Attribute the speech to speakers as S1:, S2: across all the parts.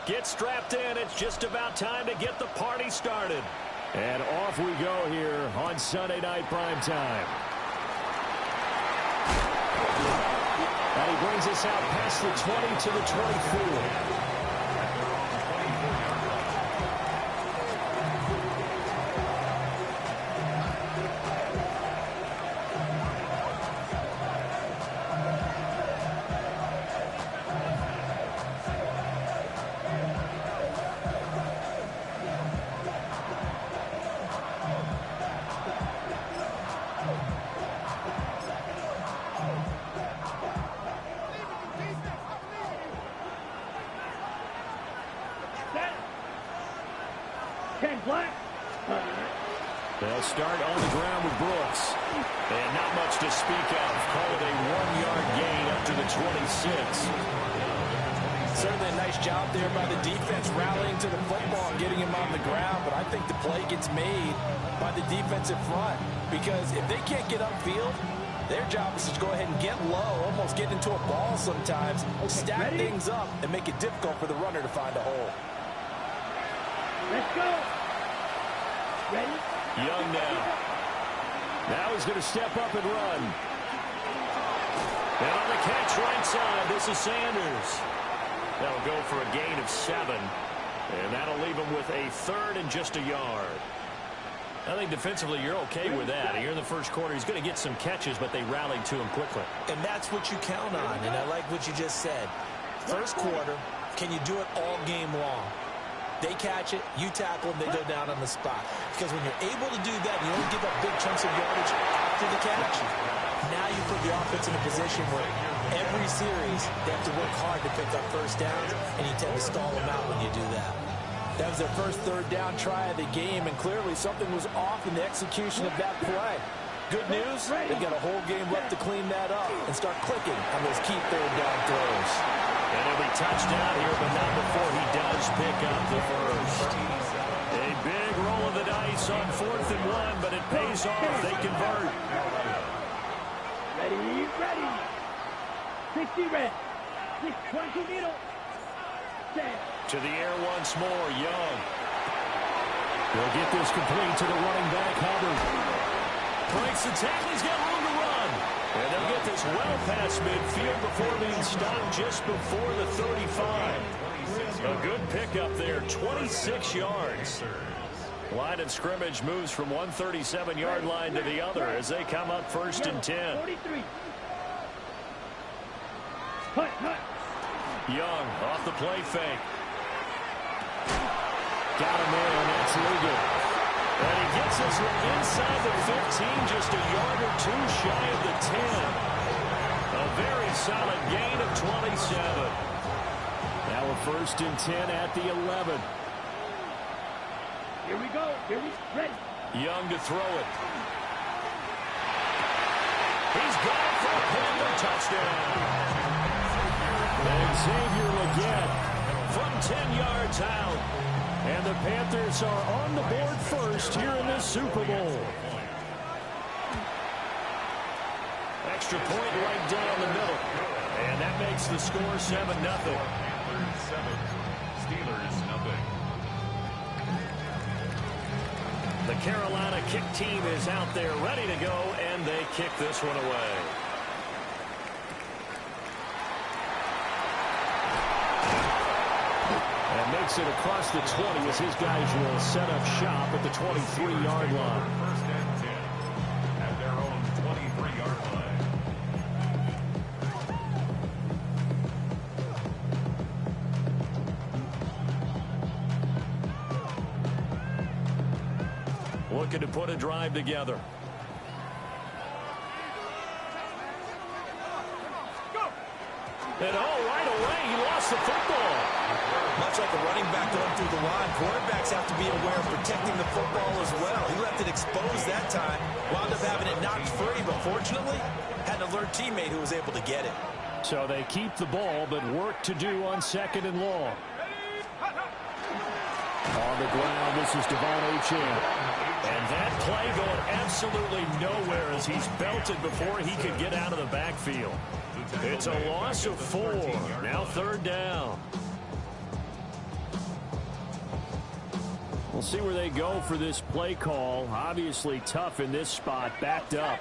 S1: Get strapped in. It's just about time to get the party started. And off we go here on Sunday Night Primetime. And he brings us out past the 20 to the 24. They'll start on the ground with Brooks. And not much to speak of. Call it a 1-yard gain up to the 26.
S2: Certainly a nice job there by the defense rallying to the football and getting him on the ground. But I think the play gets made by the defensive front. Because if they can't get upfield, their job is to go ahead and get low, almost get into a ball sometimes, stack things up, and make it difficult for the runner to find a hole.
S3: Let's go. Ready?
S1: Young now. Now he's going to step up and run. And on the catch right side, this is Sanders. That'll go for a gain of 7. And that'll leave him with a 3rd and just a yard. I think defensively you're okay with that. Here in the first quarter, he's going to get some catches, but they rallied to him quickly.
S2: And that's what you count on, and I like what you just said. First quarter, can you do it all game long? They catch it, you tackle them, they go down on the spot. Because when you're able to do that, you don't give up big chunks of yardage after the catch. Now you put the offense in a position where every series they have to work hard to pick up first downs, and you tend to stall them out when you do that. That was their first 3rd down try of the game, and clearly something was off in the execution of that play. Good news, they've got a whole game left to clean that up and start clicking on those key 3rd down throws.
S1: And he'll be touchdown here, but not before he does pick up the first. A big roll of the dice on 4th and 1, but it pays off. They convert.
S3: Ready, ready. 60 red. 620 middle.
S1: To the air once more, Young. They'll get this complete to the running back, Hubbard. Breaks the tackle, he's got room to run. And they'll get this well past midfield before being stopped just before the 35. A good pickup there, 26 yards. Line of scrimmage moves from one 37-yard line to the other as they come up 1st and 10.
S3: 43.
S1: Young off the play fake. Got him in, that's legal. And he gets this one inside the 15, just a yard or 2 shy of the 10. A very solid gain of 27. Now a 1st and 10 at the 11.
S3: Here we go. Here we ready.
S1: Young to throw it. He's got it for a Panther touchdown. And Xavier Legette from 10 yards out. And the Panthers are on the board first here in this Super Bowl. Extra point right down the middle. And that makes the score 7-0.
S4: Panthers 7, Steelers nothing.
S1: The Carolina kick team is out there ready to go, and they kick this one away. And makes it across the 20 as his guys will set up shop at the 23-yard line.
S4: 1st and 10 at their own 23-yard line.
S1: Looking to put a drive together. And right away, he lost the football.
S2: Much like a running back going through the line, quarterbacks have to be aware of protecting the football as well. He left it exposed that time, wound up having it knocked free, but fortunately, had an alert teammate who was able to get it.
S1: So they keep the ball, but work to do on 2nd and long. On the ground, this is Devon Achane. And that play going absolutely nowhere as he's belted before he could get out of the backfield. It's a loss of 4. Now 3rd down. We'll see where they go for this play call. Obviously tough in this spot, backed up.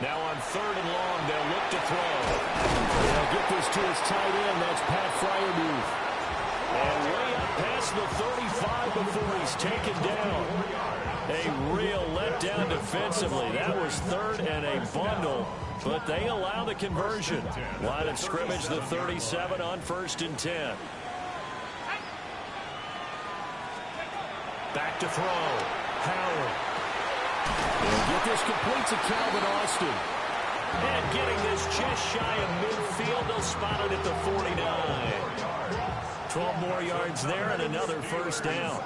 S1: Now on 3rd and long, they'll look to throw. They'll get this to his tight end. That's Pat Fryermuth. And way up past the 35 before he's taken down. A real letdown defensively. That was 3rd and a bundle, but they allow the conversion. Line of scrimmage, the 37 on 1st and 10. Back to throw. Howard. They'll get this complete to Calvin Austin. And getting this just shy of midfield, they'll spot it at the 49. 12 more yards there and another 1st down.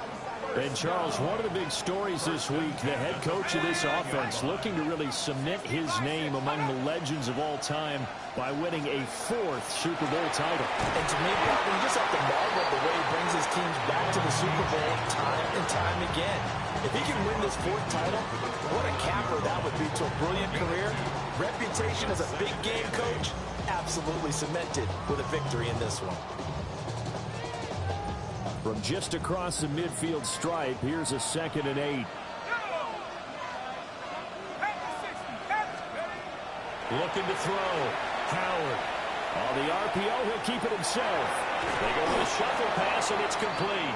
S1: And, Charles, one of the big stories this week, the head coach of this offense looking to really cement his name among the legends of all time by winning a 4th Super Bowl title.
S2: And to me, Bobby, you just have to marvel at the way he brings his teams back to the Super Bowl time and time again. If he can win this 4th title, what a capper that would be to a brilliant career. Reputation as a big game coach, absolutely cemented with a victory in this one.
S1: From just across the midfield stripe, here's a 2nd and 8. Looking to throw. Howard. On the RPO, he'll keep it himself. They go with a shuffle pass, and it's complete.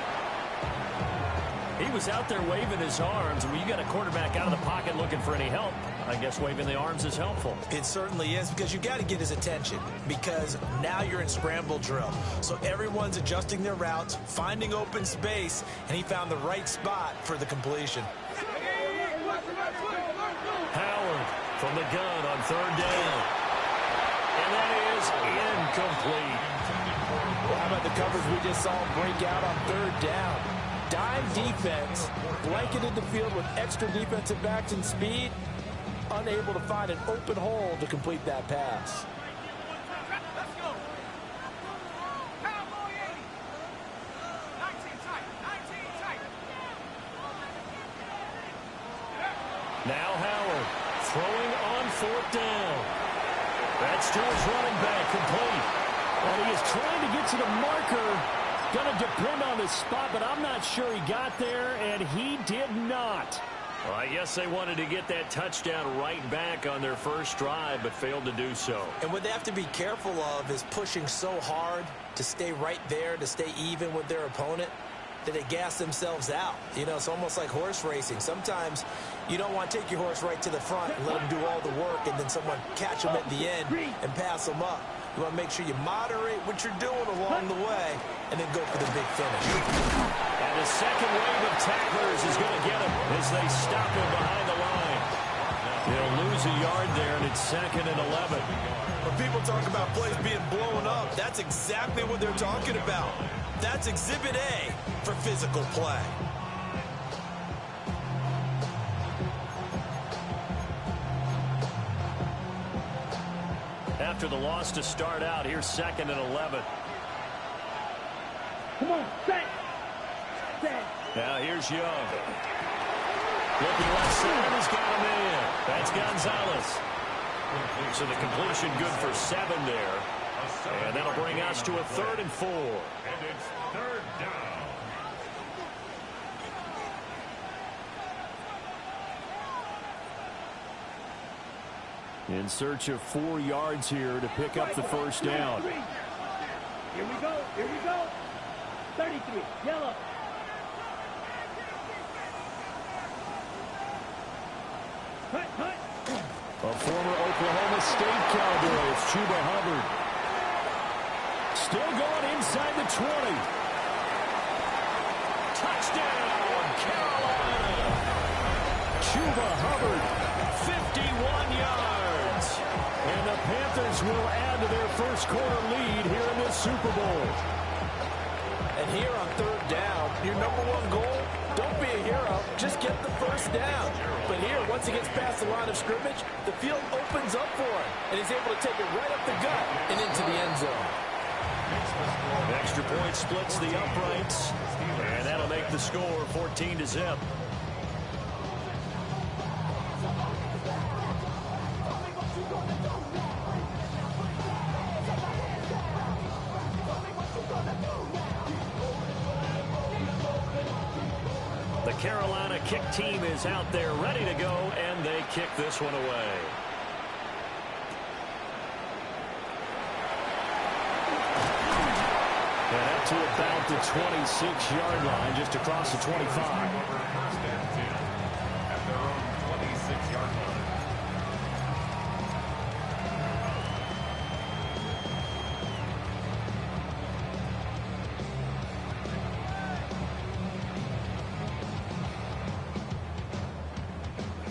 S1: He was out there waving his arms. When you got a quarterback out of the pocket looking for any help, I guess waving the arms is helpful.
S2: It certainly is, because you got to get his attention, because now you're in scramble drill. So everyone's adjusting their routes, finding open space, and he found the right spot for the completion.
S1: Howard from the gun on 3rd down. And that is incomplete.
S2: Well, how about the coverage we just saw break out on 3rd down? Dime defense, blanketed the field with extra defensive backs and speed, unable to find an open hole to complete that pass.
S1: Now Howard throwing on 4th down. That's to his running back, complete. And he is trying to get to the marker. Going to depend on the spot, but I'm not sure he got there, and he did not. Well, I guess they wanted to get that touchdown right back on their first drive, but failed to do so.
S2: And what they have to be careful of is pushing so hard to stay right there, to stay even with their opponent, that they gas themselves out. You know, it's almost like horse racing. Sometimes you don't want to take your horse right to the front and let them do all the work, and then someone catch them at the end and pass them up. You want to make sure you moderate what you're doing along the way and then go for the big finish.
S1: And the second wave of tacklers is going to get him as they stop him behind the line. They'll lose a yard there, and it's 2nd and 11.
S2: When people talk about plays being blown up, that's exactly what they're talking about. That's Exhibit A for physical play.
S1: After the loss to start out, here's 2nd and 11.
S3: Come on, set.
S1: Now here's Young. Looking left side, he's got him in. That's Gonzalez. So the completion good for 7 there. And that'll bring us to a 3rd and 4.
S4: And it's 3rd down.
S1: In search of 4 yards here to pick up the first down.
S3: Here we go. Here we go. 33. Yellow. Cut.
S1: A former Oklahoma State Cowboy, it's Chuba Hubbard. Still going inside the 20. Touchdown, Carolina. Chuba Hubbard, 51 yards. And the Panthers will add to their first quarter lead here in this Super Bowl.
S2: And here on 3rd down, your #1 goal, don't be a hero, just get the first down. But here, once he gets past the line of scrimmage, the field opens up for him, and he's able to take it right up the gut and into the end zone.
S1: An extra point splits the uprights, and that'll make the score 14-0. Carolina kick team is out there ready to go, and they kick this one away. And up to about the 26-yard line, just across the 25.
S4: First and 10 at their own 26-yard line.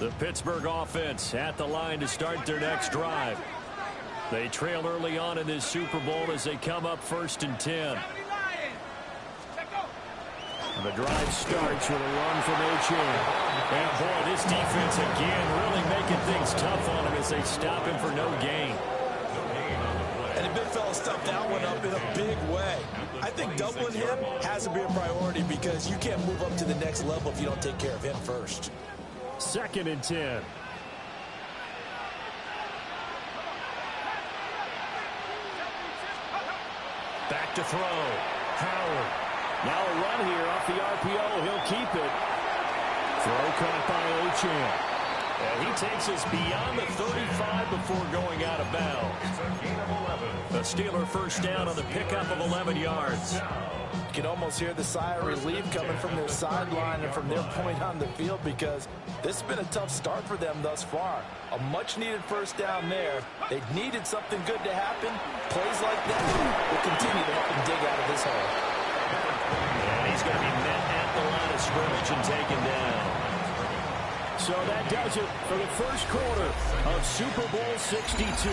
S1: The Pittsburgh offense at the line to start their next drive. They trail early on in this Super Bowl as they come up 1st and 10. The drive starts with a run from H.A. And boy, this defense again really making things tough on him as they stop him for no gain.
S2: And the big fella stuffed that one up in a big way. I think doubling him has to be a priority because you can't move up to the next level if you don't take care of him first.
S1: 2nd and 10. Back to throw. Howard. Now a run here off the RPO. He'll keep it. Throw caught by Ochan. And he takes us beyond the 35 before going out of bounds.
S4: It's a gain of 11.
S1: A Steeler first down on the pickup of 11 yards.
S2: You can almost hear the sigh of relief coming from their sideline and from their point on the field because this has been a tough start for them thus far. A much-needed first down there. They needed something good to happen. Plays like that will continue to help them dig out of this hole.
S1: And he's going to be met at the line of scrimmage and taken down. So that does it for the first quarter of Super Bowl 62.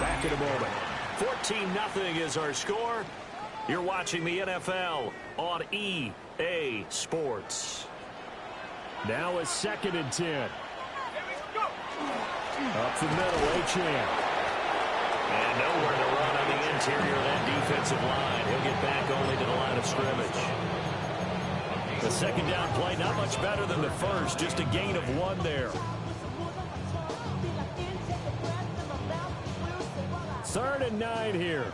S1: Back in a moment. 14-0 is our score. You're watching the NFL on EA Sports. Now a 2nd and 10. Up the middle, Achane. And nowhere to run on the interior of that defensive line. He'll get back only to the line of scrimmage. The second down play, not much better than the first. Just a gain of 1 there. 3rd and 9 here.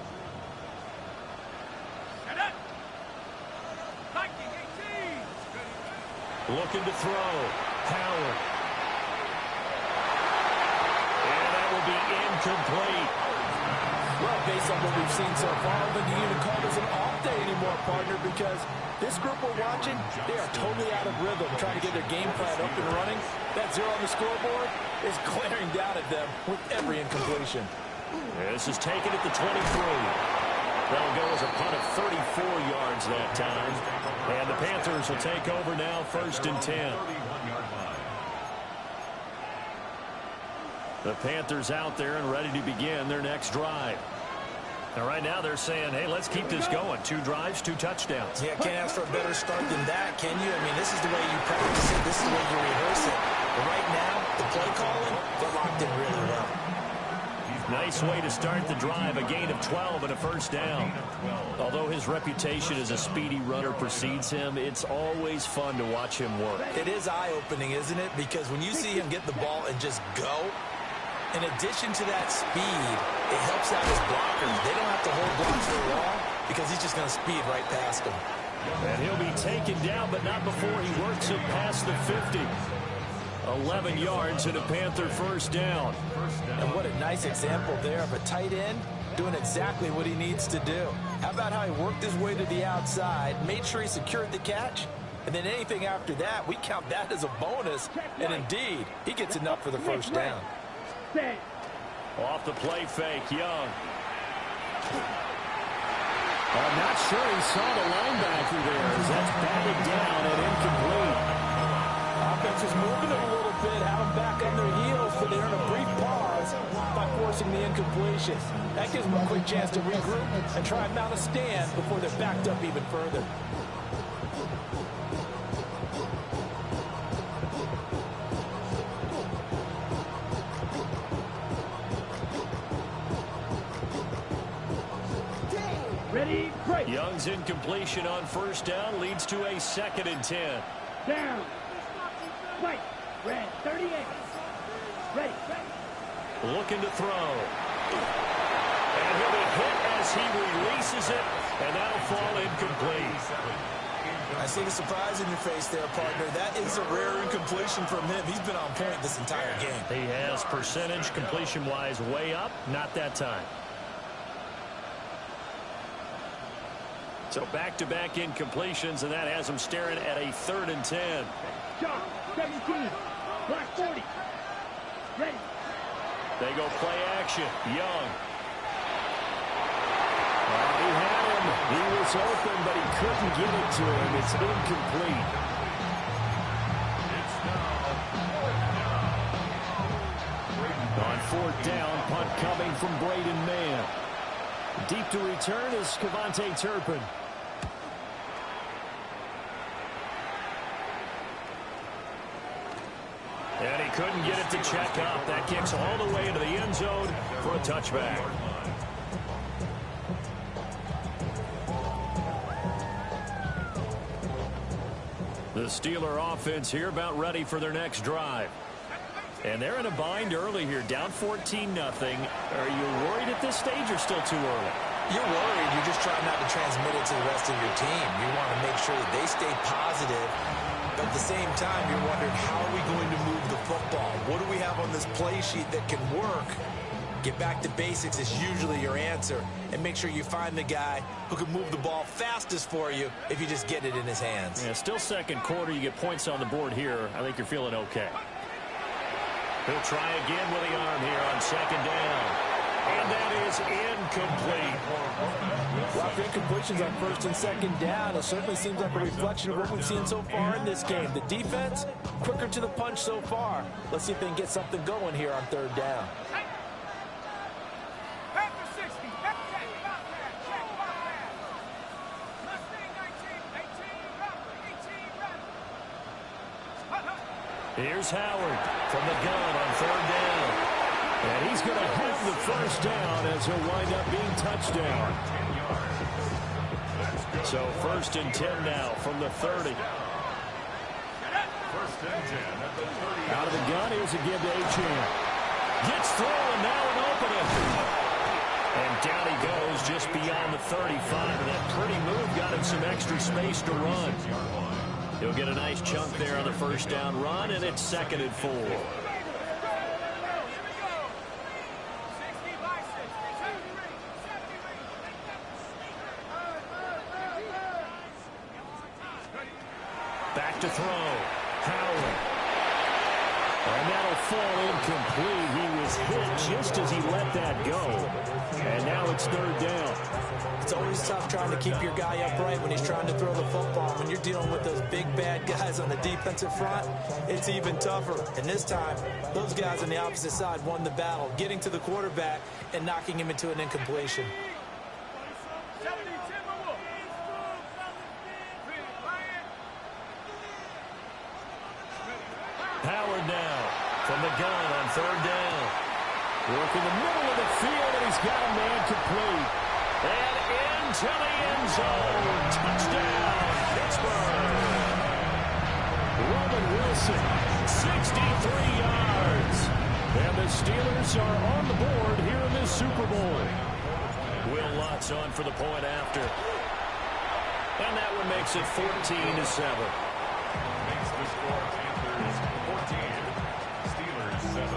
S1: Looking to throw. Howard. And that will be incomplete.
S2: Well, based on what we've seen so far, I don't think you even call this an off day anymore, partner, because this group we're watching, they are totally out of rhythm, trying to get their game plan up and running. That 0 on the scoreboard is glaring down at them with every incompletion.
S1: This is taken at the 23. That'll go as a punt of 34 yards that time. And the Panthers will take over now, 1st and 10. The Panthers out there and ready to begin their next drive. Now, right now they're saying, hey, let's keep this going. 2 drives, 2 touchdowns.
S2: Yeah, can't ask for a better start than that, can you? I mean, this is the way you practice it. This is the way you rehearse it. But right now, the play calling, they're locked in really well.
S1: Nice way to start the drive, a gain of 12 and a first down. Although his reputation as a speedy runner precedes him, it's always fun to watch him work.
S2: It is eye-opening, isn't it? Because when you see him get the ball and just go, in addition to that speed, it helps out his blockers. They don't have to hold blocks for long because he's just going to speed right past them.
S1: And he'll be taken down, but not before he works it past the 50. 11 yards and a Panther first down.
S2: And what a nice example there of a tight end doing exactly what he needs to do. How about how he worked his way to the outside, made sure he secured the catch, and then anything after that, we count that as a bonus. And indeed, he gets enough for the first down.
S1: Off the play fake, Young. I'm not sure he saw the linebacker there as that's batted down and incomplete.
S2: Offense is moving it a little bit, have them back on their heels, but they're in a brief pause by forcing the incompletion. That gives them a quick chance to regroup and try and mount a stand before they're backed up even further.
S3: Ready, break.
S1: Young's incompletion on first down leads to a 2nd and 10.
S3: Down. Right. Red, 38. Ready.
S1: Looking to throw. And he'll be hit as he releases it, and that'll fall incomplete.
S2: I see the surprise in your face there, partner. That is a rare incompletion from him. He's been on point this entire game.
S1: He has percentage completion-wise way up. Not that time. So back-to-back incompletions, and that has him staring at a 3rd and 10.
S3: Shot, 17, block 40. Ready.
S1: They go play action. Young. He had him. He was open, but he couldn't get it to him. It's incomplete. On 4th down, punt coming from Braden Mann. Deep to return is Kevontae Turpin. And he couldn't get it to check up. That kicks all the way into the end zone for a touchback. The Steeler offense here about ready for their next drive. And they're in a bind early here, down 14-0. Are you worried at this stage or still too early?
S2: You're worried. You're just trying not to transmit it to the rest of your team. You want to make sure that they stay positive. But at the same time, you're wondering, how are we going to move the football? What do we have on this play sheet that can work? Get back to basics is usually your answer. And make sure you find the guy who can move the ball fastest for you if you just get it in his hands.
S1: Yeah, still second quarter. You get points on the board here. I think you're feeling okay. He'll try again with the arm here on 2nd down. And that is incomplete.
S2: Rough incompletions on 1st and 2nd down. It certainly seems like a reflection of what we've seen so far in this game. The defense, quicker to the punch so far. Let's see if they can get something going here on 3rd down.
S1: Here's Howard from the gun on 3rd down. And he's going to have the 1st down as he'll wind up being touchdown. So 1st and 10 now from the 30.
S4: 1st and 10 at the 30.
S1: Out of the gun, here's a give to Achane. Gets through, and now an opening. And down he goes just beyond the 35. And that pretty move got him some extra space to run. He'll get a nice chunk there on the 1st down run, and it's 2nd and 4. Back to throw. Howard. And that'll fall incomplete. He was hit just as he let that go. And now it's 3rd down.
S2: It's always tough trying to keep your guy upright when he's trying to throw the football. When you're dealing with those big, bad guys on the defensive front, it's even tougher. And this time, those guys on the opposite side won the battle, getting to the quarterback and knocking him into an incompletion.
S1: Howard now from the gun on 3rd down. Working the middle of the field, and he's got a man complete. And into the end zone. Touchdown, Pittsburgh. Roman Wilson, 63 yards. And the Steelers are on the board here in this Super Bowl. Will Lutz on for the point after. And that one makes it 14-7.
S4: Makes the score Panthers 14, Steelers 7.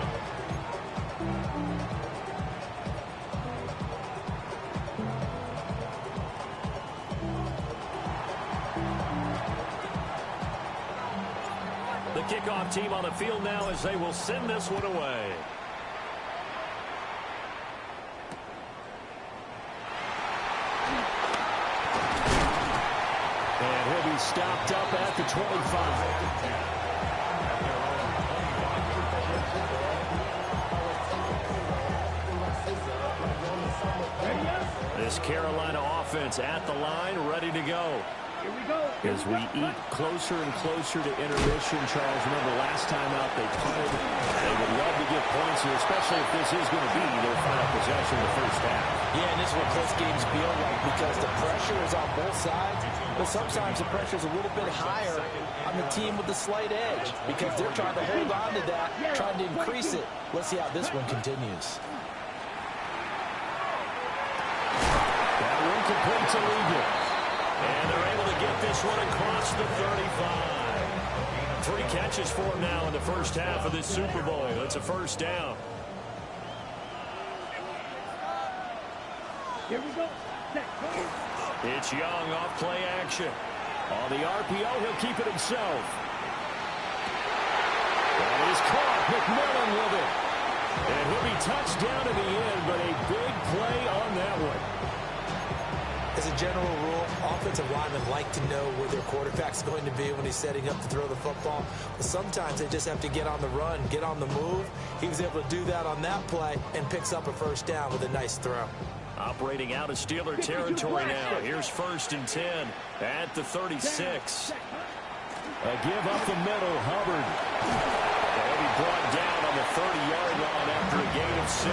S1: The kickoff team on the field now as they will send this one away. And he'll be stopped up at the 25. This Carolina offense at the line, ready to go.
S3: Here we go.
S1: As we eat closer and closer to intermission, Charles, remember last time out they punted. They would love to get points here, especially if this is going to be their final possession in the 1st half.
S2: Yeah, and this is what close games feel like because the pressure is on both sides, but sometimes the pressure is a little bit higher on the team with the slight edge because they're trying to hold on to that, trying to increase it. Let's see how this one continues.
S1: That one complete to Liga. And they're able to get this one across the 35. 3 catches for him now in the first half of this Super Bowl. It's a first down.
S3: Here we go. Set.
S1: It's Young off play action. On the RPO, he'll keep it himself. That is caught. McMillan with it. And he'll be touched down to the end, but a big play on that one.
S2: As a general rule, offensive linemen like to know where their quarterback's going to be when he's setting up to throw the football. But sometimes they just have to get on the run, get on the move. He was able to do that on that play and picks up a first down with a nice throw.
S1: Operating out of Steeler territory now. Here's 1st and 10 at the 36. A give up the middle, Hubbard. They'll be brought down on the 30-yard line after a gain of 6.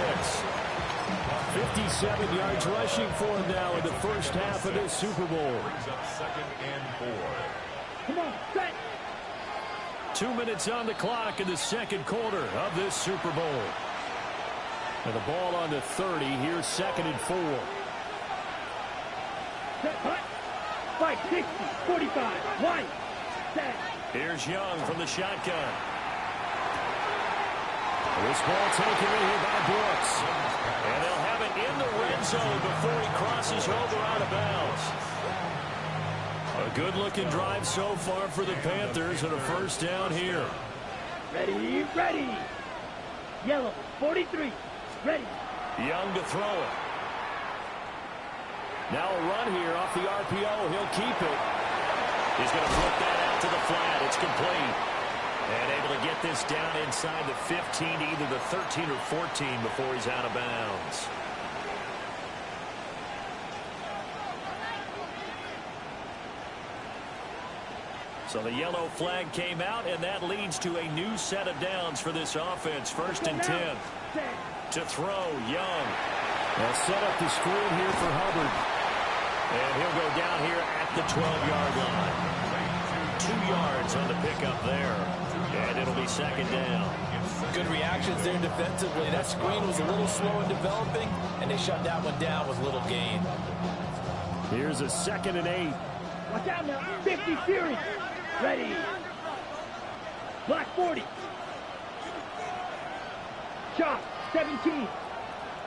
S1: 57 yards rushing for him now in the first half of this Super Bowl.
S4: Brings up 2nd and 4.
S3: Come on, set.
S1: 2 minutes on the clock in the second quarter of this Super Bowl. And the ball on the 30. Here's 2nd and 4.
S3: Set, hut. 5, 60, 45, wide. Set.
S1: Here's Young from the shotgun. This ball taken in here by Brooks. And they'll have it in the red zone before he crosses over out of bounds. A good-looking drive so far for the Panthers and a first down here.
S3: Ready, ready. Yellow, 43. Ready.
S1: Young to throw it. Now a run here off the RPO. He'll keep it. He's going to flip that out to the flat. It's complete. And able to get this down inside the 15, either the 13 or 14 before he's out of bounds. So the yellow flag came out, and that leads to a new set of downs for this offense. 1st and 10. To throw, Young. They'll set up the screen here for Hubbard. And he'll go down here at the 12-yard line. 2 yards on the pickup there. And it'll be 2nd down.
S2: Good reactions there defensively. That screen was a little slow in developing, and they shut that one down with little gain.
S1: Here's a 2nd and 8.
S3: Watch out now. 50 series. Ready. Black 40. Chop. 17.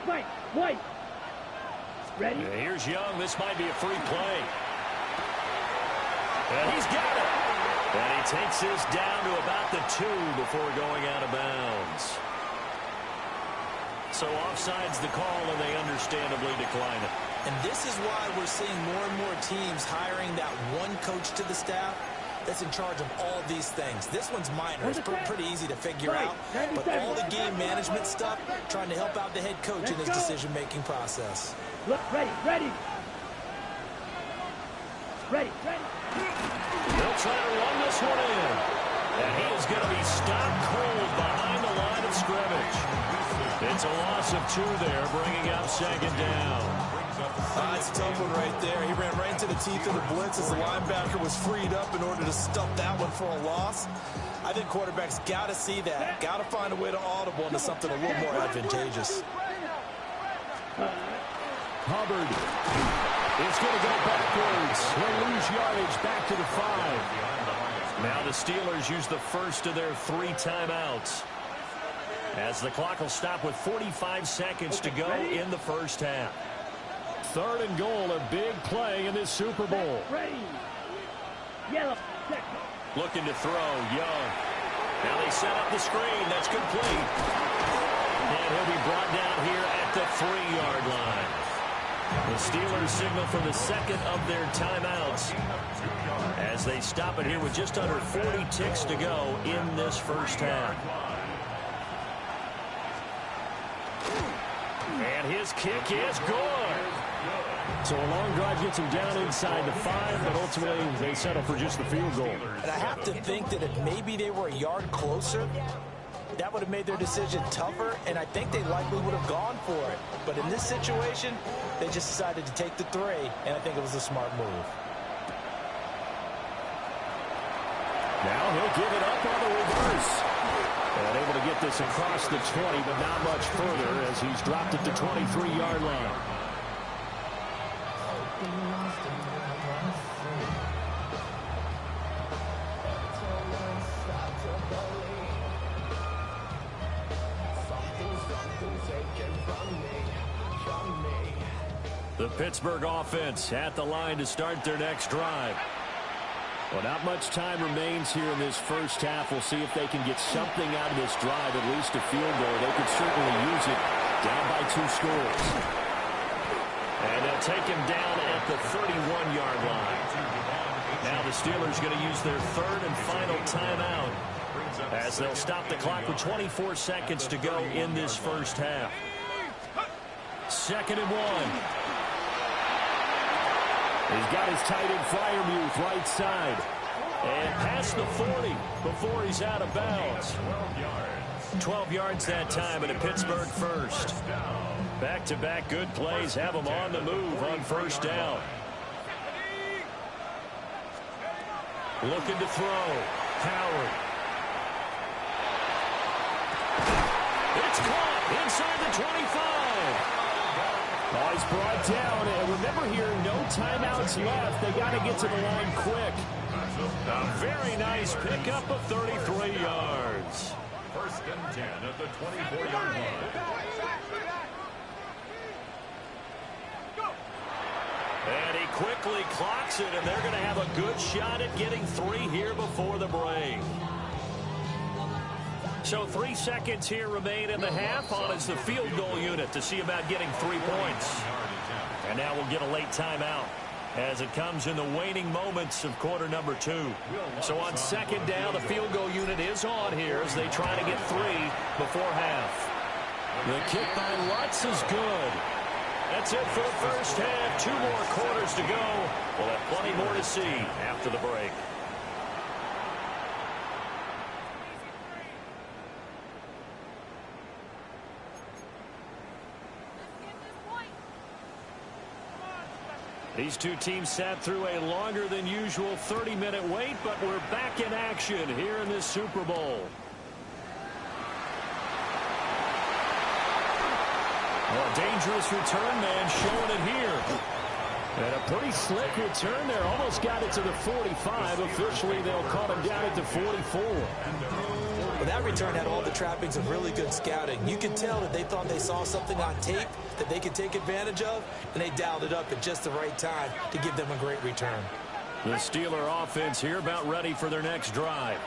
S3: White. White. Ready.
S1: And here's Young. This might be a free play. And he's got it. And he takes this down to about the 2 before going out of bounds. So offside's the call, and they understandably decline it.
S2: And this is why we're seeing more and more teams hiring that one coach to the staff that's in charge of all these things. This one's minor. It's pretty easy to figure out. But all the game management stuff, trying to help out the head coach in his decision-making process.
S3: Look, ready, ready. Ready, ready.
S1: They'll try to run this one in. And he is going to be stopped cold behind the line of scrimmage. It's a loss of 2 there, bringing up 2nd down.
S2: It's a tough one right there. He ran right into the teeth of the blitz as the linebacker was freed up in order to stuff that one for a loss. I think quarterbacks got to see that. Got to find a way to audible into something a little more advantageous.
S1: Hubbard is going to go backwards. He'll lose yardage back to the 5. Now the Steelers use the first of their 3 timeouts, as the clock will stop with 45 seconds to go in the first half. 3rd and goal, a big play in this Super Bowl.
S3: Ready. Yellow.
S1: Looking to throw, Young. Now they set up the screen. That's complete. And he'll be brought down here at the 3-yard line. The Steelers signal for the 2nd of their timeouts as they stop it here with just under 40 ticks to go in this first half. And his kick is good. So a long drive gets him down inside the 5, but ultimately they settle for just the field goal.
S2: And I have to think that if maybe they were a yard closer, that would have made their decision tougher, and I think they likely would have gone for it. But in this situation, they just decided to take the 3, and I think it was a smart move.
S1: Now he'll give it up on the reverse. And able to get this across the 20, but not much further as he's dropped it to 23-yard line. The Pittsburgh offense at the line to start their next drive. Well, not much time remains here in this first half. We'll see if they can get something out of this drive, at least a field goal. They could certainly use it, down by 2 scores. And they'll take him down at the 31-yard line. Now the Steelers going to use their third and final timeout as they'll stop the clock with 24 seconds to go in this first half. 2nd and 1. He's got his tight end Freiermuth right side. And past the 40 before he's out of bounds. 12 yards that time and a Pittsburgh first. Back-to-back good plays have him on the move on first down. Looking to throw. Howard. It's caught inside the 25. Oh, he's brought down. And remember here, no timeouts left. They got to get to the line quick. A very nice pickup of 33 yards.
S4: 1st and 10 at the 24-yard line.
S1: And he quickly clocks it, and they're going to have a good shot at getting 3 here before the break. So 3 seconds here remain in the half. On is the field goal unit to see about getting 3 points. And now we'll get a late timeout as it comes in the waning moments of quarter number 2. So on 2nd down, the field goal unit is on here as they try to get 3 before half. The kick by Lutz is good. That's it for the first half. 2 more quarters to go. We'll have plenty more to see after the break. These two teams sat through a longer than usual 30-minute wait, but we're back in action here in this Super Bowl. Well, dangerous return man showing it here. And a pretty slick return there. Almost got it to the 45. Officially, they'll call him down at the 44.
S2: Well, that return had all the trappings of really good scouting. You could tell that they thought they saw something on tape that they could take advantage of, and they dialed it up at just the right time to give them a great return.
S1: The Steeler offense here about ready for their next drive.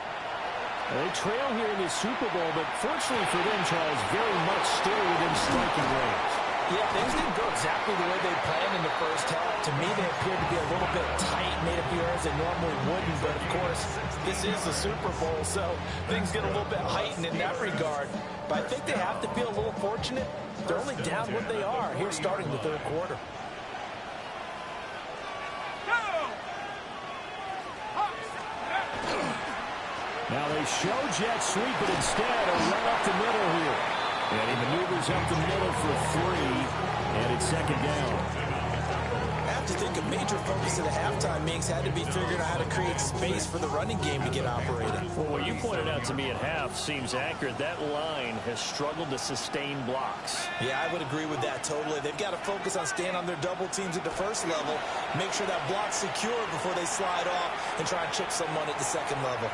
S1: They trail here in the Super Bowl, but fortunately for them, Charles, very much still within striking range.
S5: Yeah, things didn't go exactly the way they planned in the first half. To me, they appeared to be a little bit tight, made a few errors they normally wouldn't. But, of course, this is the Super Bowl, so things get a little bit heightened in that regard. But I think they have to feel a little fortunate. They're only down what they are here starting the 3rd quarter.
S1: Now they show jet sweep, but instead a run up the middle here. And he maneuvers up the middle for 3, and it's 2nd down.
S2: I have to think a major focus of the halftime meetings had to be figuring out how to create space for the running game to get operating.
S1: Well, what you pointed out to me at half seems accurate. That line has struggled to sustain blocks.
S2: Yeah, I would agree with that totally. They've got to focus on staying on their double teams at the first level, make sure that block's secure before they slide off and try and chip someone at the 2nd level.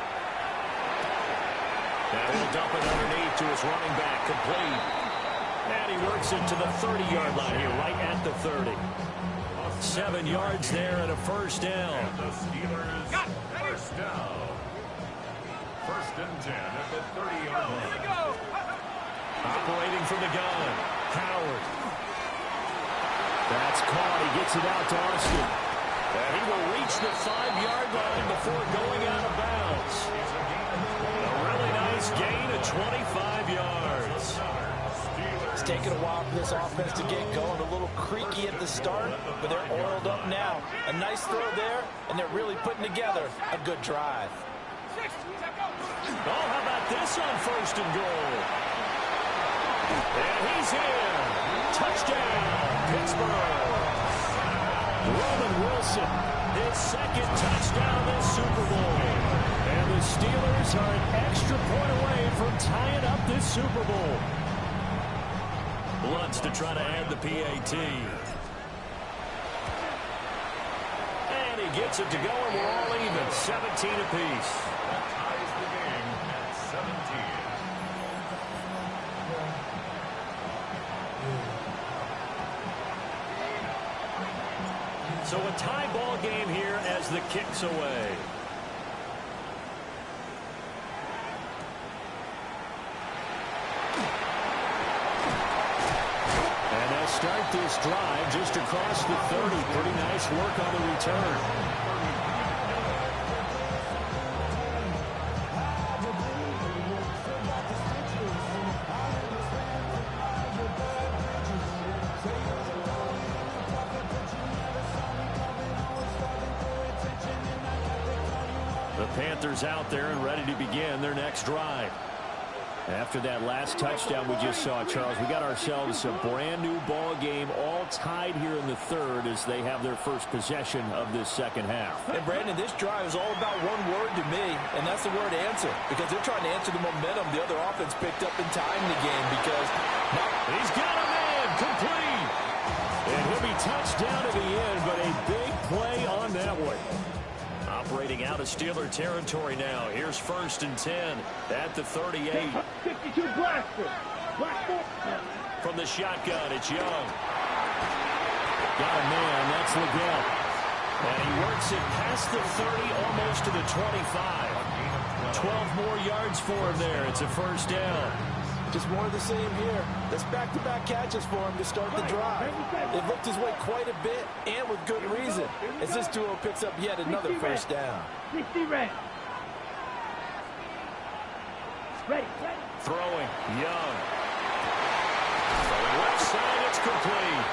S1: Now he'll dump it underneath to his running back, complete. And he works it to the 30-yard line here, right at the 30. 7 yards there and a first down.
S4: And the Steelers first down. 1st and 10 at the 30-yard line.
S1: Operating from the gun, Howard. That's caught. He gets it out to Austin. And he will reach the 5-yard line before going out of bounds. A really nice gain of 25 yards.
S5: It's taken a while for this offense to get going. A little creaky at the start, but they're oiled up now. A nice throw there, and they're really putting together a good drive.
S1: Oh, how about this on 1st and goal? And he's in. Touchdown, Pittsburgh. Roman Wilson, his 2nd touchdown this Super Bowl. And the Steelers are an extra point away from tying up this Super Bowl. Lutz to try to add the PAT. And he gets it to go, and we're all even. 17 apiece.
S4: That ties the game at 17.
S1: So a tie ball game here as the kick's away. And they'll start this drive just across the 30. Pretty nice work on the return. The Panthers out there and ready to begin their next drive. After that last touchdown we just saw, Charles, we got ourselves a brand new ball game, all tied here in the third as they have their first possession of this second half.
S5: And Brandon, this drive is all about one word to me, and that's the word answer, because they're trying to answer the momentum the other offense picked up in time in the game. Because
S1: he's got a man complete, and he'll be touched down to the end, but a big play on that one. Operating out of Steeler territory now. Here's 1st and 10 at the 38.
S3: 52 blaster.
S1: From the shotgun, it's Young. Got a man, that's Leggett. And he works it past the 30, almost to the 25. 12 more yards for him there. It's a first down.
S5: just more of the same here. That's back-to-back catches for him to start the drive. It looked his way quite a bit, and with good reason, as this duo picks up yet another first down.
S1: Throwing, Young. From the left side, it's complete.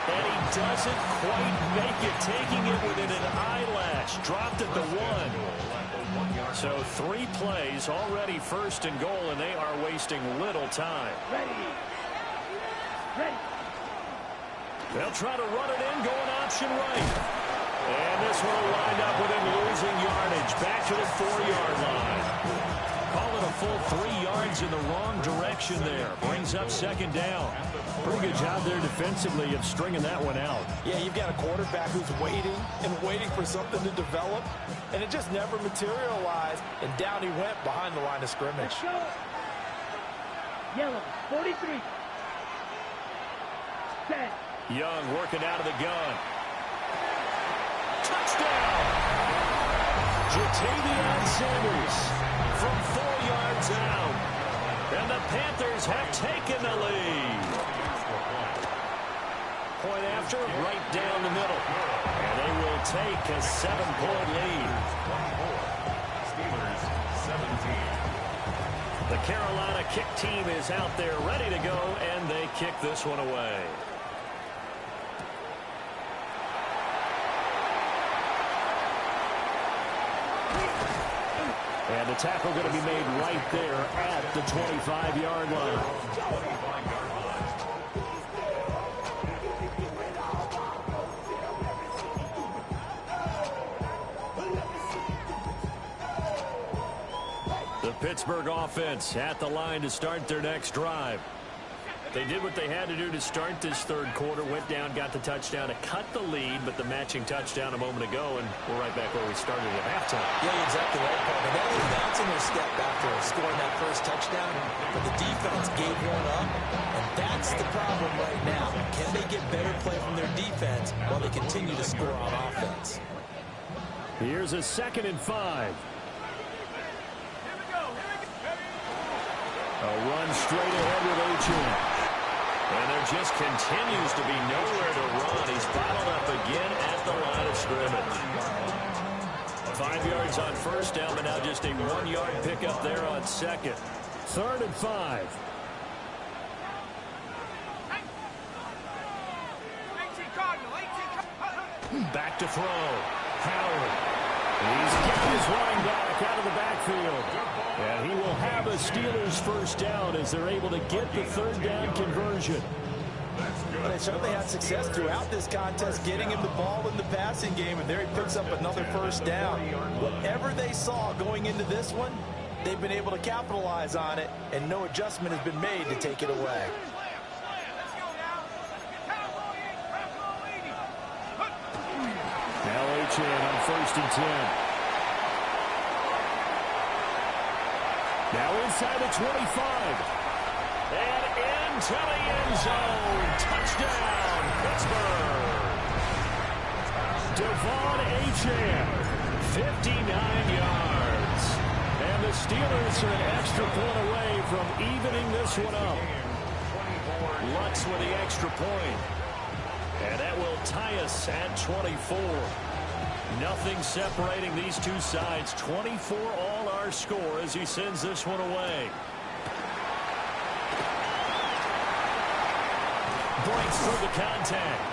S1: And he doesn't quite make it, taking it within an eyelash. Dropped at the 1. So 3 plays, already first and goal, and they are wasting little time. They'll try to run it in, going option right. And this one will wind up with him losing yardage. Back to the 4-yard line. Call it a full 3 yards in the wrong direction there. Brings up second down. Pretty good job there defensively of stringing that one out.
S5: Yeah, you've got a quarterback who's waiting and waiting for something to develop, and it just never materialized, and down he went behind the line of scrimmage.
S3: Yellow, 43. Set.
S1: Young working out of the gun. Touchdown! Jatavion Sanders from 4 yards out. And the Panthers have taken the lead. Point after, right down the middle. And they will take a 7-point lead.
S4: Steelers 17.
S1: The Carolina kick team is out there ready to go, and they kick this one away. And the tackle going to be made right there at the 25-yard line. The Pittsburgh offense at the line to start their next drive. They did what they had to do to start this third quarter, went down, got the touchdown to cut the lead, but the matching touchdown a moment ago, and we're right back where we started at halftime.
S5: Yeah, exactly right, Paul. But they were bouncing their step after scoring that first touchdown, but the defense gave one up, and that's the problem right now. Can they get better play from their defense while they continue to score on offense?
S1: Here's a 2nd and 5. A run straight ahead with H.M. And there just continues to be nowhere to run. He's bottled up again at the line of scrimmage. 5 yards on first down, but now just a 1-yard pickup there on second. 3rd and 5. Back to throw. Howard. He's getting his running back out of the backfield. And he will have a Steelers first down as they're able to get the 3rd down conversion.
S5: But they certainly had success throughout this contest, getting him the ball in the passing game, and there he picks up another first down. Whatever they saw going into this one, they've been able to capitalize on it, and no adjustment has been made to take it away.
S1: Now H.M. on 1st and 10. Now inside the 25. And into the end zone. Touchdown, Pittsburgh. Devon Achane, 59 yards. And the Steelers are an extra point away from evening this one up. Lutz with the extra point. And that will tie us at 24. Nothing separating these two sides. 24 all our score as he sends this one away. Breaks through the contact.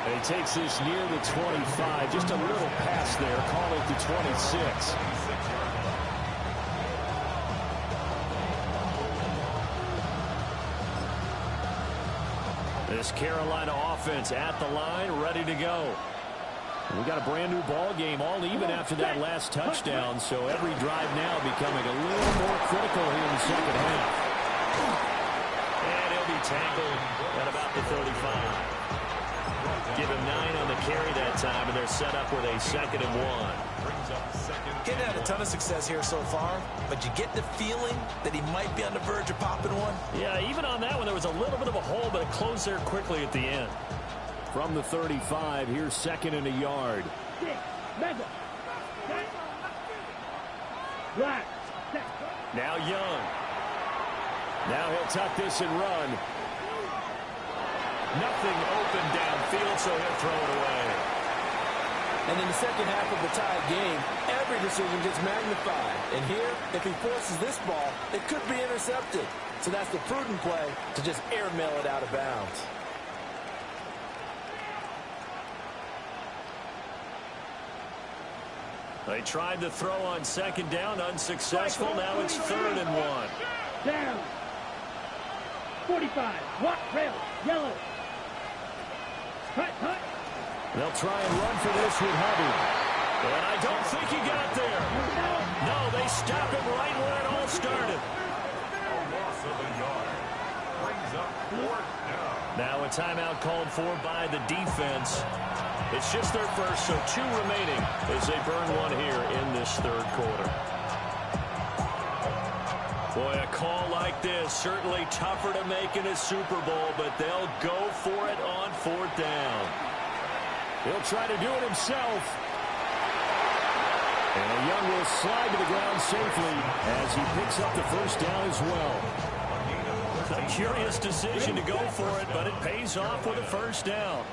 S1: And he takes this near the 25. Just a little pass there. Call it the 26. This Carolina offense at the line, ready to go. We got a brand new ball game, all even after that last touchdown. So every drive now becoming a little more critical here in the second half. And he'll be tackled at about the 35. Give him 9 on the carry that time, and they're set up with a 2nd and 1.
S2: Getting had a ton of success here so far, but you get the feeling that he might be on the verge of popping one.
S1: Yeah, even on that one, there was a little bit of a hole, but it closed there quickly at the end. From the 35, here's 2nd and a yard. Now Young. Now he'll tuck this and run. Nothing open downfield, so he'll throw it away.
S5: And in the second half of the tied game, every decision gets magnified. And here, if he forces this ball, it could be intercepted. So that's the prudent play to just airmail it out of bounds.
S1: They tried to throw on 2nd down, unsuccessful. Now it's 3rd and 1.
S3: Down. 45. What? Rail. Yellow. Cut.
S1: They'll try and run for this with Hubbard. And I don't think he got there. No, they stop him right where it all started.
S4: A loss of a yard. Brings up 4th down.
S1: Now a timeout called for by the defense. It's just their first, so 2 remaining as they burn one here in this 3rd quarter. Boy, a call like this, certainly tougher to make in a Super Bowl, but they'll go for it on 4th down. He'll try to do it himself. And Young will slide to the ground safely as he picks up the 1st down as well. A curious decision to go for it, but it pays off with a 1st down.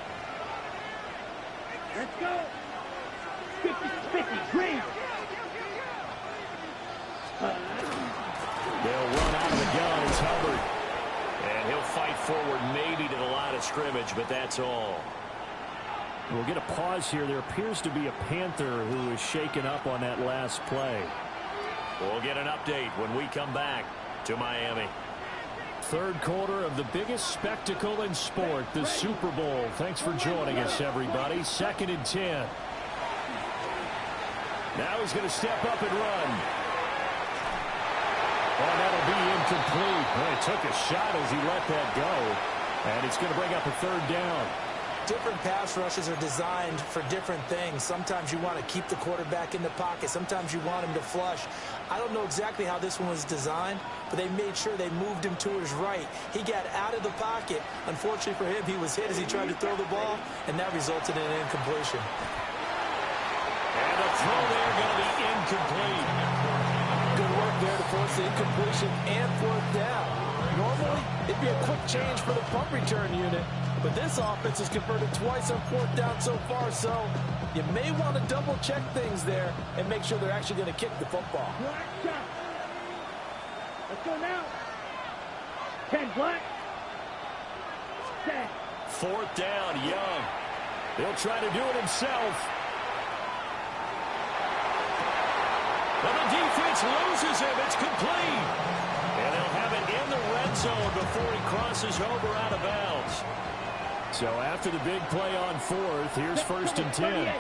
S3: Let's go. 50-50. Green.
S1: They'll run out of the gun. It's Hubbard. And he'll fight forward maybe to the line of scrimmage, but that's all. We'll get a pause here. There appears to be a Panther who is shaken up on that last play. We'll get an update when we come back to Miami. 3rd quarter of the biggest spectacle in sport, the Super Bowl. Thanks for joining us, everybody. 2nd and 10. Now he's going to step up and run. Oh, that'll be incomplete. Well, he took a shot as he let that go. And it's going to bring up a 3rd down.
S2: Different pass rushes are designed for different things. Sometimes you want to keep the quarterback in the pocket. Sometimes you want him to flush. I don't know exactly how this one was designed, but they made sure they moved him to his right. He got out of the pocket. Unfortunately for him, he was hit as he tried to throw the ball, and that resulted in an incompletion.
S1: And the throw there going to be incomplete.
S5: Good work there to force the incompletion and 4th down. Normally, it'd be a quick change for the punt return unit, but this offense has converted twice on 4th down so far, so you may want to double-check things there and make sure they're actually going to kick the football.
S3: Black shot. Let's go now. 10 black. 10.
S1: 4th down, Young. He'll try to do it himself. But the defense loses him. It's complete. And they'll have it in the red zone before he crosses over out of bounds. So after the big play on 4th, here's 1st and 10.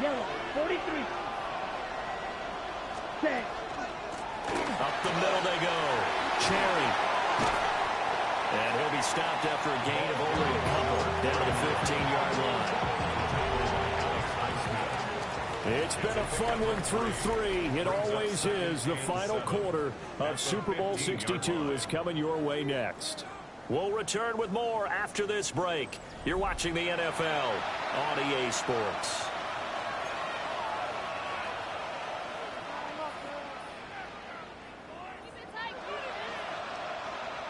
S3: Yellow, 43. 10.
S1: Up the middle they go. Cherry. And he'll be stopped after a gain of only a couple down to the 15-yard line. It's been a fun one through 3. It always is. The final quarter of Super Bowl 62 is coming your way next. We'll return with more after this break. You're watching the NFL on EA Sports.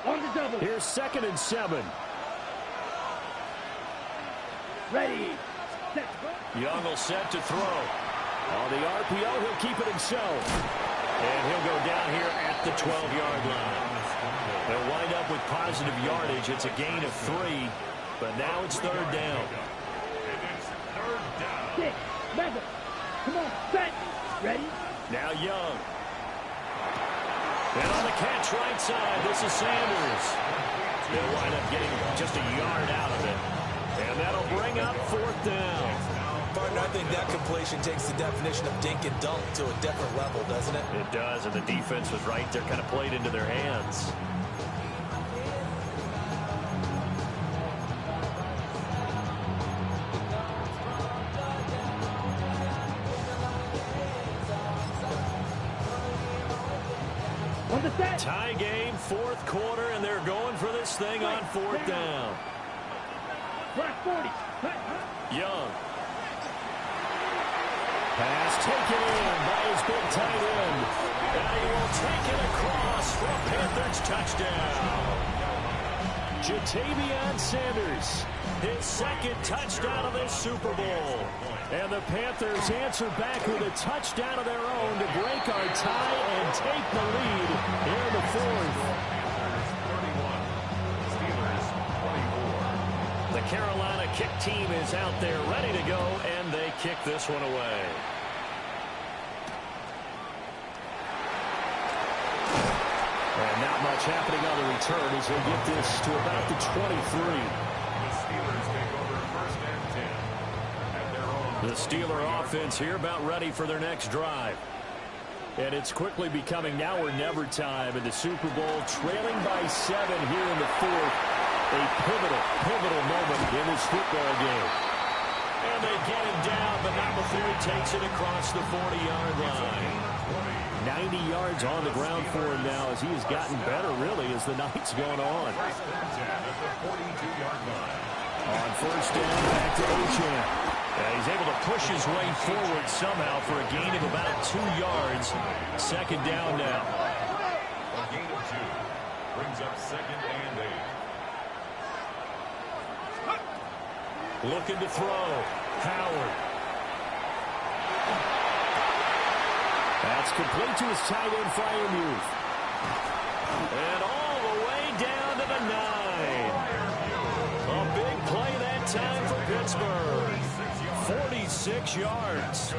S3: On the double.
S1: Here's 2nd and 7.
S3: Ready. Set.
S1: Young will set to throw. On the RPO, he'll keep it himself. And he'll go down here at the 12-yard line. They'll wind up with positive yardage. It's a gain of 3, but now it's 3rd down.
S3: Six. Madden. Come on. Set. Ready.
S1: Now Young. And on the catch right side, this is Sanders. They'll wind up getting just a yard out of it. And that'll bring up 4th down.
S2: Partner, I think that completion takes the definition of dink and dunk to a different level, doesn't it?
S1: It does, and the defense was right there, kind of played into their hands.
S3: On the set.
S1: Tie game, 4th quarter, and they're going for this thing on 4th down.
S3: Black 40.
S1: Young. Pass taken in by his big tight end. And he will take it across for a Panthers touchdown. Ja'Tavion Sanders, his 2nd touchdown of this Super Bowl. And the Panthers answer back with a touchdown of their own to break our tie and take the lead here in the 4th.
S4: 31. Steelers 24.
S1: The Carolina kick team is out there ready to go, and they kick this one away. And not much happening on the return as they get this to about the 23.
S4: The Steelers take over 1st and 10 at their own.
S1: The Steeler offense here about ready for their next drive. And it's quickly becoming now or never time in the Super Bowl, trailing by 7 here in the 4th. A pivotal moment in this football game. And they get him down, but not before he takes it across the 40-yard line. 90 yards on the ground for him now as he has gotten better, really, as the night's gone on.
S4: 1st and 10 at the 42-yard line.
S1: On 1st down, back to Ochan. He's able to push his way forward somehow for a gain of about 2 yards. 2nd down now.
S4: A gain of 2 brings up 2nd and 8.
S1: Looking to throw. Howard. That's complete to his tight end, Freiermuth. And all the way down to the 9. A big play that time for Pittsburgh. 46 yards.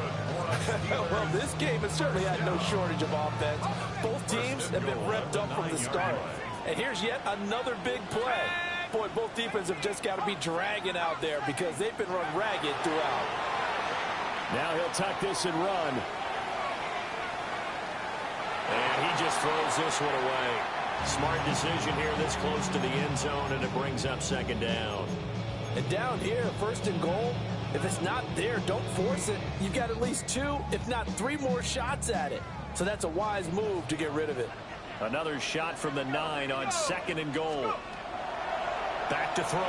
S5: Well, this game has certainly had no shortage of offense. Both teams have been revved up from the start. And here's yet another big play. Boy, both defenses have just got to be dragging out there because they've been run ragged throughout.
S1: Now he'll tuck this and run. And he just throws this one away. Smart decision here this close to the end zone, and it brings up 2nd down.
S5: And down here, 1st and goal, if it's not there, don't force it. You've got at least 2, if not 3 more shots at it. So that's a wise move to get rid of it.
S1: Another shot from the 9 on 2nd and goal. Back to throw.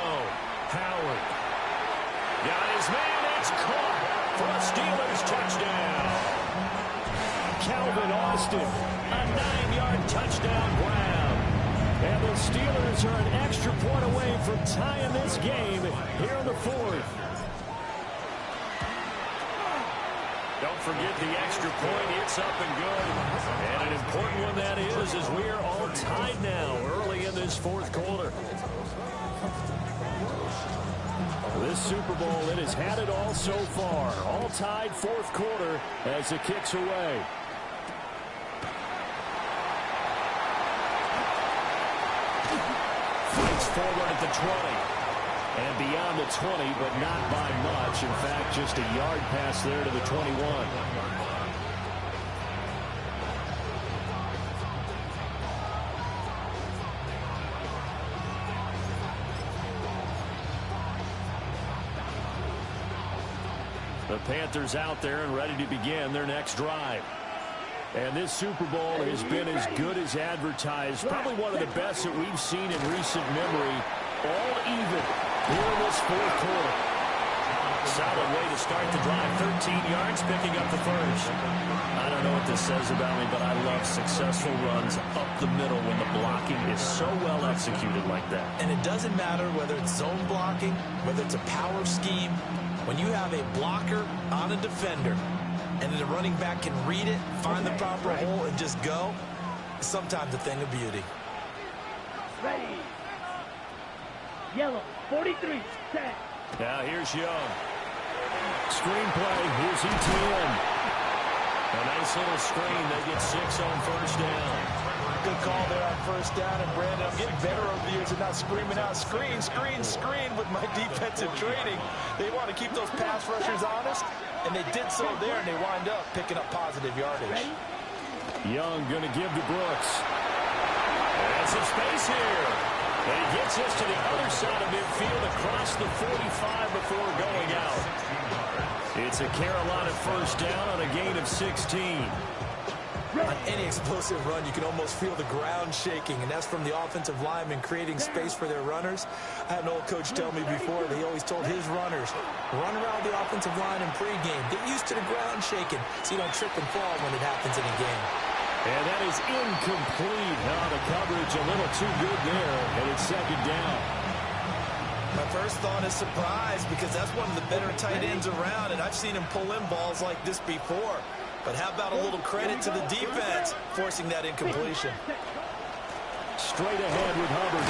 S1: Howard. Got his man. It's caught for a Steelers touchdown. Calvin Austin, a 9-yard touchdown grab. And the Steelers are an extra point away from tying this game here in the 4th. Don't forget the extra point. It's up and good. And an important one that is, as we are all tied now early in this 4th quarter. This Super Bowl, it has had it all so far. All tied 4th quarter as it kicks away. Fights forward at the 20. And beyond the 20, but not by much. In fact, just a yard pass there to the 21. The Panthers out there and ready to begin their next drive. And this Super Bowl has been as good as advertised. Probably one of the best that we've seen in recent memory. All even here in this fourth quarter. Solid way to start the drive. 13 yards, picking up the first. I don't know what this says about me, but I love successful runs up the middle when the blocking is so well executed like that.
S2: And it doesn't matter whether it's zone blocking, whether it's a power scheme. When you have a blocker on a defender, and then the running back can read it, find the proper hole, and just go, it's sometimes a thing of beauty.
S3: Ready. Yellow, 43, set.
S1: Now here's Young. Screenplay, here's ETN. A nice little screen. They get 6 on first down.
S5: Good call there on first down. And, Brandon, I'm getting better over the years and not screaming out, screen, screen, screen with my defensive training. They want to keep those pass rushers honest, and they did so there, and they wind up picking up positive yardage.
S1: Young going to give to Brooks. There's some space here. And he gets us to the other side of midfield across the 45 before going out. It's a Carolina first down on a gain of 16.
S2: On any explosive run, you can almost feel the ground shaking, and that's from the offensive linemen creating space for their runners. I had an old coach tell me before that he always told his runners, run around the offensive line in pregame. Get used to the ground shaking so you don't trip and fall when it happens in a game.
S1: And that is incomplete. Now the coverage a little too good there, and it's second down.
S2: My first thought is surprise, because that's one of the better tight ends around, and I've seen him pull in balls like this before. But how about a little credit to the defense forcing that incompletion?
S1: Straight ahead with Hubbard.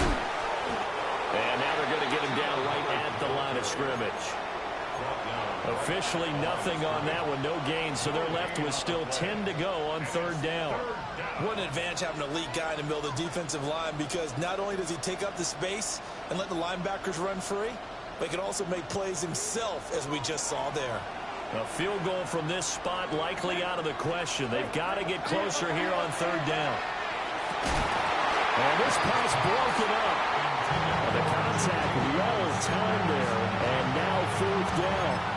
S1: And now they're going to get him down right at the line of scrimmage. Officially nothing on that one, no gain, so they're left with still 10 to go on third down.
S2: What an advantage having an elite guy in the middle of the defensive line, because not only does he take up the space and let the linebackers run free, but he can also make plays himself, as we just saw there.
S1: A field goal from this spot likely out of the question. They've got to get closer here on third down. And this pass broken up. And the contact well timed there, and now fourth down.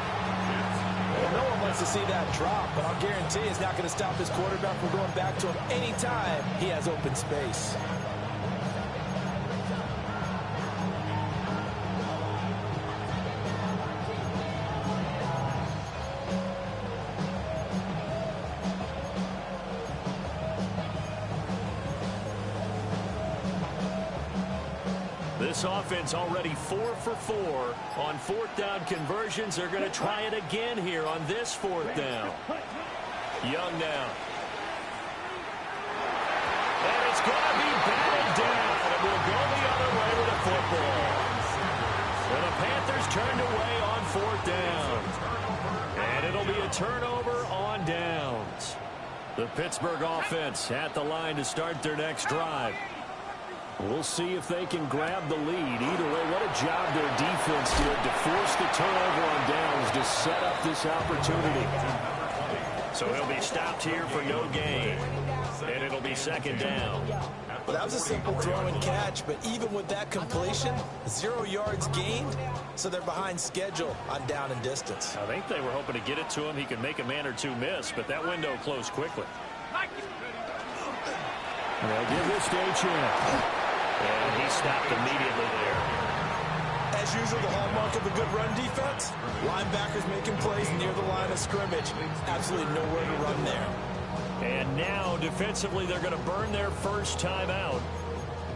S2: Well, no one wants to see that drop, but I'll guarantee it's not going to stop his quarterback from going back to him anytime he has open space.
S1: This offense already 4 for 4 on fourth down conversions. They're going to try it again here on this fourth down. Young now. And it's going to be batted down. It will go the other way with a football. And the Panthers turned away on fourth down. And it'll be a turnover on downs. The Pittsburgh offense at the line to start their next drive. We'll see if they can grab the lead. Either way, what a job their defense did to force the turnover on downs to set up this opportunity. So he'll be stopped here for no gain. And it'll be second down.
S2: Well, that was a simple throw and catch, but even with that completion, 0 yards gained, so they're behind schedule on down and distance.
S1: I think they were hoping to get it to him. He could make a man or two miss, but that window closed quickly. They'll give this to H.M. And he stopped immediately there.
S2: As usual, the hallmark of a good run defense, linebackers making plays near the line of scrimmage. Absolutely nowhere to run there.
S1: And now, defensively, they're going to burn their first time out.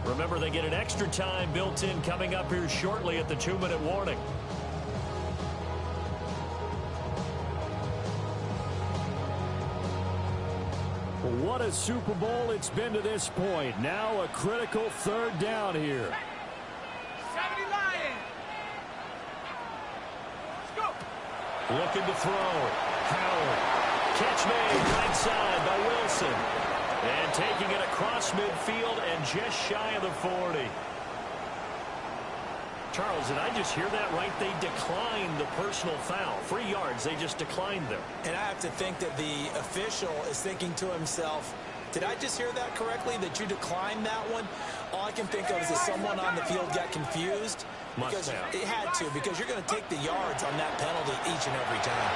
S1: Remember, they get an extra time built in coming up here shortly at the 2-minute warning. What a Super Bowl it's been to this point. Now a critical third down here.
S3: 70 Lions. Let's go.
S1: Looking to throw. Howard. Catch made right side by Wilson. And taking it across midfield and just shy of the 40. Charles, did I just hear that right? They declined the personal foul. 3 yards, they just declined them.
S2: And I have to think that the official is thinking to himself, did I just hear that correctly, that you declined that one? All I can think of is that someone on the field got confused.
S1: Must have.
S2: It had to, because you're going to take the yards on that penalty each and every time.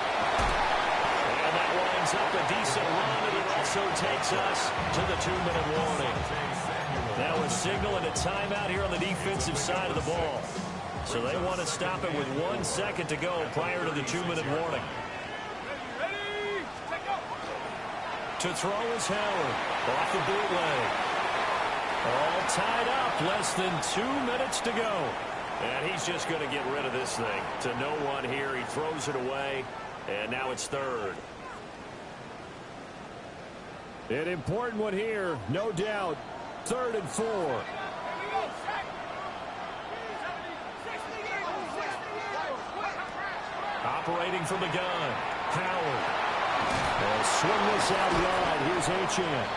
S1: And And that winds up a decent run, and it also takes us to the 2-minute warning. Now a signal and a timeout here on the defensive side of the ball. So they want to stop it with 1 second to go prior to the 2-minute warning. To throw is Howard. Off the bootleg. All tied up. Less than 2 minutes to go. And he's just going to get rid of this thing. To no one here. He throws it away. And now it's third. An important one here, no doubt. 3rd and 4. Operating from the gun. Howard. And swing this out wide. Here's Achane.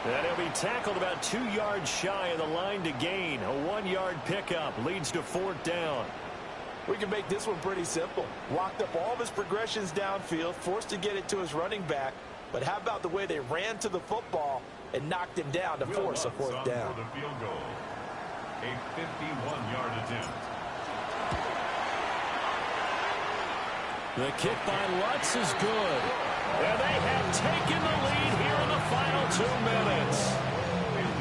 S1: And he'll be tackled about 2 yards shy of the line to gain. A 1-yard pickup leads to 4th down.
S2: We can make this one pretty simple. Locked up all of his progressions downfield, forced to get it to his running back. But how about the way they ran to the football and knocked him down to force a 4th down?
S4: For the field goal. A 51-yard attempt.
S1: The kick by Lutz is good. And they have taken the lead here in the final 2 minutes.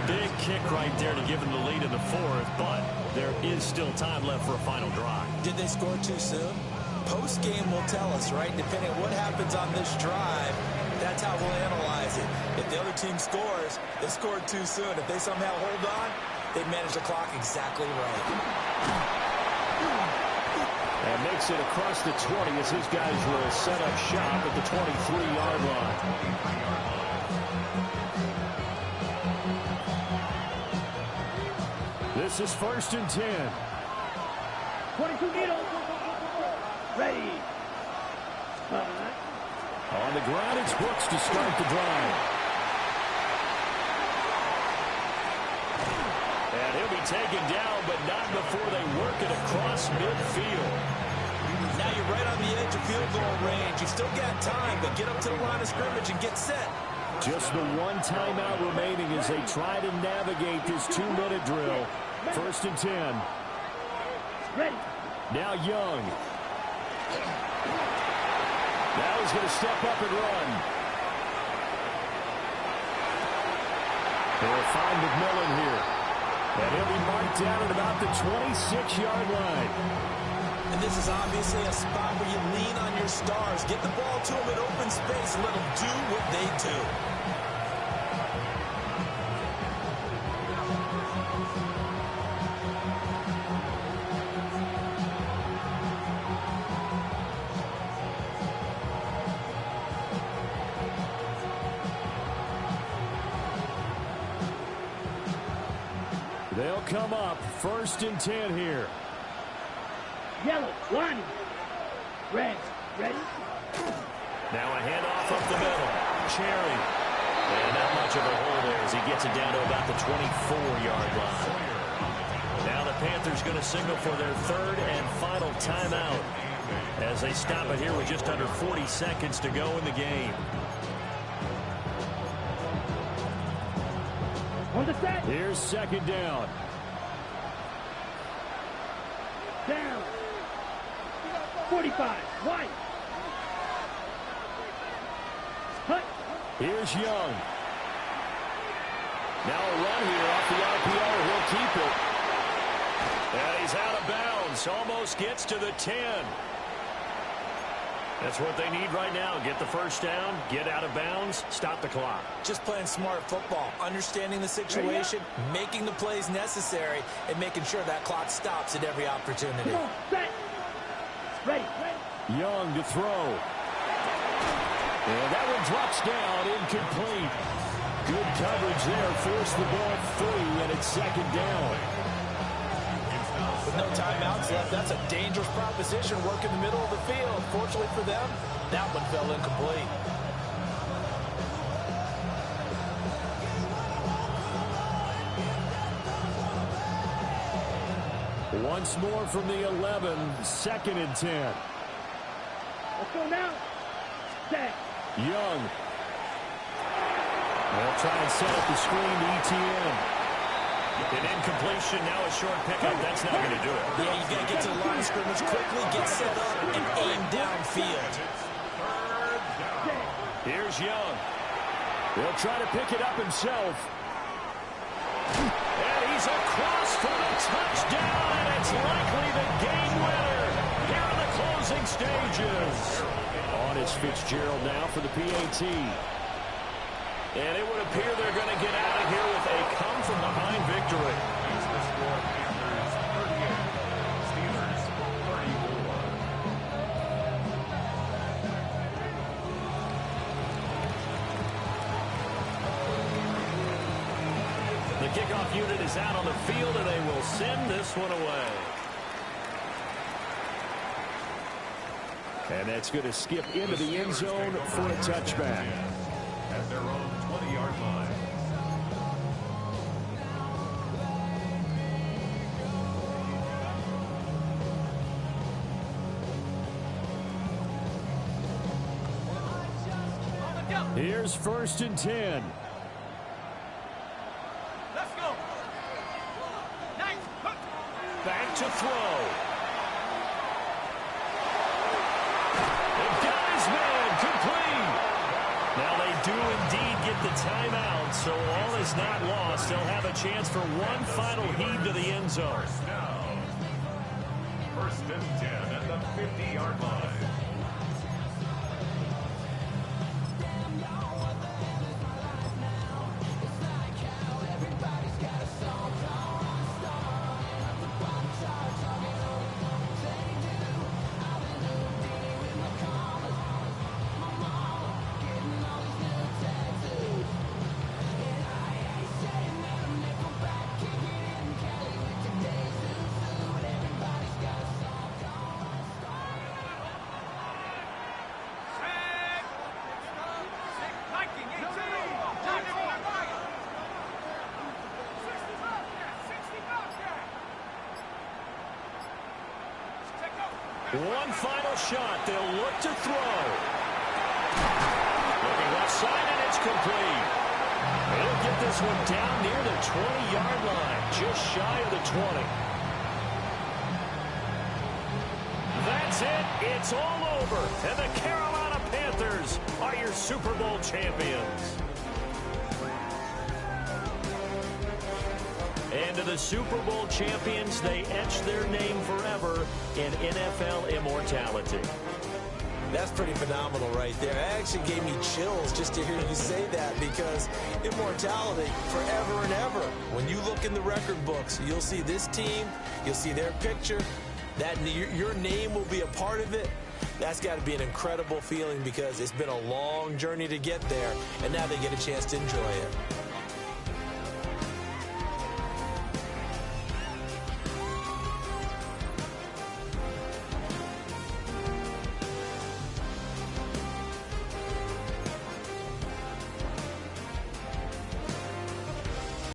S1: Big kick right there to give them the lead in the 4th, but there is still time left for a final drive.
S2: Did they score too soon? Post-game will tell us, right? Depending on what happens on this drive, that's how we'll analyze it. If the other team scores, they scored too soon. If they somehow hold on, they manage the clock exactly right.
S1: And makes it across the 20 as his guys will set up shop at the 23-yard line. This is 1st and 10.
S3: 22 needles. Ready.
S1: On the ground, it's Brooks to start the drive. And he'll be taken down, but not before they work it across midfield.
S2: Now you're right on the edge of field goal range. You've still got time, but get up to the line of scrimmage and get set.
S1: Just the 1 timeout remaining as they try to navigate this 2-minute drill. 1st and 10.
S3: Ready.
S1: Now Young. Now he's going to step up and run. They'll find McMillan here. And he'll be marked down at about the 26-yard line.
S2: And this is obviously a spot where you lean on your stars. Get the ball to them in open space and let them do what they do.
S1: They'll come up 1st and 10 here.
S3: Yellow. Line. Red. Ready.
S1: Now a handoff up the middle. Cherry. And not much of a hole there as he gets it down to about the 24-yard line. Now the Panthers going to signal for their 3rd and final timeout as they stop it here with just under 40 seconds to go in the game.
S3: On the set.
S1: Here's 2nd down.
S3: Down. 45. Wide. Hut.
S1: Here's Young. Now a run here off the RPO. He'll keep it. And he's out of bounds. Almost gets to the 10. That's what they need right now. Get the 1st down, get out of bounds, stop the clock.
S2: Just playing smart football, understanding the situation, making the plays necessary, and making sure that clock stops at every opportunity.
S3: Come on, set. Ready.
S1: Young to throw. And that one drops down, incomplete. Good coverage there, forced the ball free, and it's 2nd down.
S2: With no timeouts left, that's a dangerous proposition. Work in the middle of the field. Fortunately for them, that one fell incomplete.
S1: Once more from the 11, 2nd and 10.
S3: Let's go now. Set.
S1: Young. They'll try and set up the screen to ETN. An incompletion, now a short pickup. That's not going to do it.
S2: Yeah, you got to get to the line of scrimmage quickly, get set up, and aim downfield.
S1: Here's Young. He'll try to pick it up himself. And he's across for the touchdown, and it's likely the game winner here in the closing stages. On is Fitzgerald now for the PAT. And it would appear they're going to get out of here with a come-from-behind victory.
S4: It's the score, Panthers 38, Steelers 34.
S1: The kickoff unit is out on the field, and they will send this one away. And that's going to skip into the end zone for a touchback.
S4: At their own 20-yard line.
S1: Here's 1st and 10.
S3: Let's go. Nice.
S1: Back to throw. They've got his man complete. Now they do indeed get the timeout, so all is not lost. They'll have a chance for one final heave to the end zone.
S4: First down. 1st and 10 at the 50-yard line.
S1: One final shot. They'll look to throw. Looking left side, and it's complete. They'll get this one down near the 20-yard line, just shy of the 20. That's it. It's all over. And the Carolina Panthers are your Super Bowl champions. And to the Super Bowl champions, they etch their name forever in NFL immortality.
S2: That's pretty phenomenal right there. It actually gave me chills just to hear you say that, because immortality forever and ever. When you look in the record books, you'll see this team, you'll see their picture, that your name will be a part of it. That's got to be an incredible feeling, because it's been a long journey to get there, and now they get a chance to enjoy it.